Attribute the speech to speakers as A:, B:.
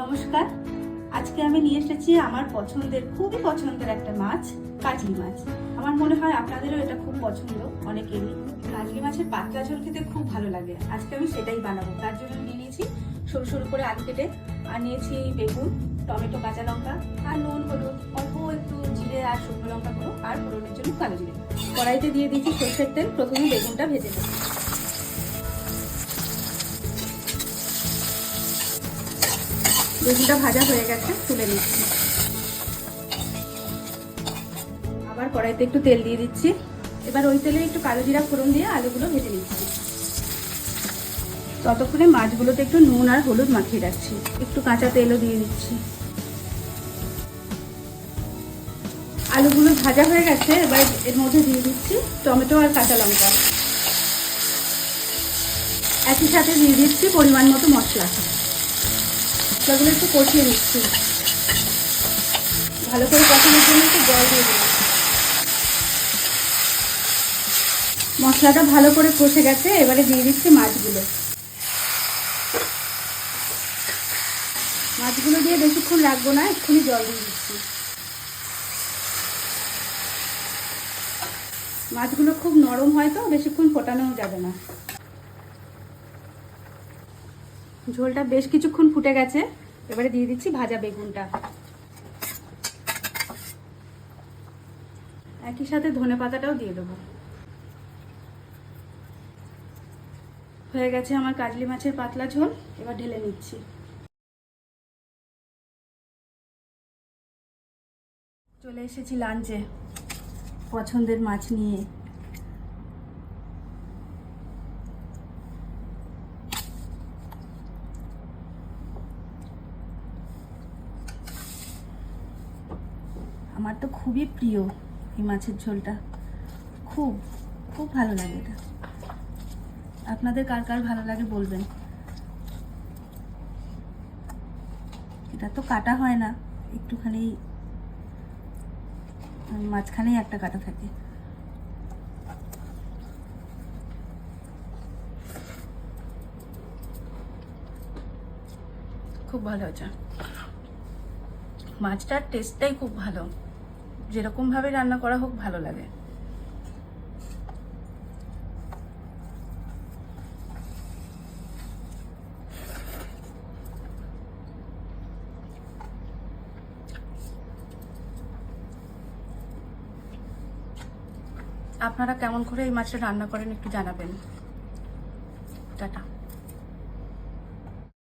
A: নমস্কার। আজকে আমি নিয়ে এসেছি আমার পছন্দের খুবই পছন্দের একটা মাছ, কাজলি মাছ। আমার মনে হয় আপনাদেরও এটা খুব পছন্দ অনেকেরই। কাজলি মাছের পাতলা ঝোল খেতে খুব ভালো লাগে। আজকে আমি সেটাই বানাবো। তার জন্য নিয়ে নিয়েছি সরু সরু করে আলু কেটে, আর নিয়েছি বেগুন, টমেটো, কাঁচা লঙ্কা, আর নুন, হলুদ, অল্প একটু জিরে আর শুকনো লঙ্কা গুঁড়ো, আর ফোড়নের জন্য কালো জিরে। কড়াইতে দিয়ে দিয়েছি সরষের তেল। প্রথমে বেগুনটা ভেজে নেব। বেগুনটা ভাজা হয়ে গেছে, তুলে নিচ্ছি। আবার কড়াইতে একটু তেল দিয়ে দিচ্ছি। এবার ওই তেলে একটু কালো জিরা ফোড়ন দিয়ে আলুগুলো ভেজে নিচ্ছি। ততক্ষণে মাছগুলোতে একটু নুন আর হলুদ মাখিয়ে রাখছি। একটু কাঁচা তেলও দিয়ে দিচ্ছি। আলুগুলো ভাজা হয়ে গেছে। এবার এর মধ্যে দিয়ে দিচ্ছি টমেটো আর কাঁচা লঙ্কা। একই সাথে দিয়ে দিচ্ছি পরিমাণ মতো মশলা। মশলাগুলো একটু কষিয়ে নিচ্ছি। ভালো করে কষানোর জন্য একটু জল দিয়ে দিলাম। মশলাটা ভালো করে কষে গেছে। এবারে দিয়ে দিচ্ছি মাছগুলো। মাছগুলো দিয়ে বেশিক্ষণ রাখবো না, এক্ষুনি জল দিয়ে দিচ্ছি। মাছগুলো খুব নরম হয় তো বেশিক্ষণ ফোটানোও যাবে না। ঝোলটা বেশ কিছুক্ষণ ফুটে গেছে। এবারে দিয়ে দিচ্ছি ভাজা বেগুনটা। একই সাথে ধনে পাতাটাও দিয়ে দেবো। হয়ে গেছে আমার কাজলি মাছের পাতলা ঝোল। এবার ঢেলে নিচ্ছি। চলে এসেছি লাঞ্চে পছন্দের মাছ নিয়ে। আমার তো খুবই প্রিয় এই মাছের ঝোলটা। খুব খুব ভালো লাগে এটা। আপনাদের কার কার ভালো লাগে বলবেন। এটা তো কাটা হয় না, একটুখানি মাঝখানেই একটা কাটা থাকে। খুব ভালো হয়েছে। মাছটার টেস্টটাই খুব ভালো। যেরকমভাবে রান্না করা হোক ভালো লাগে। আপনারা কেমন করে এই মাছটা রান্না করেন একটু জানাবেন।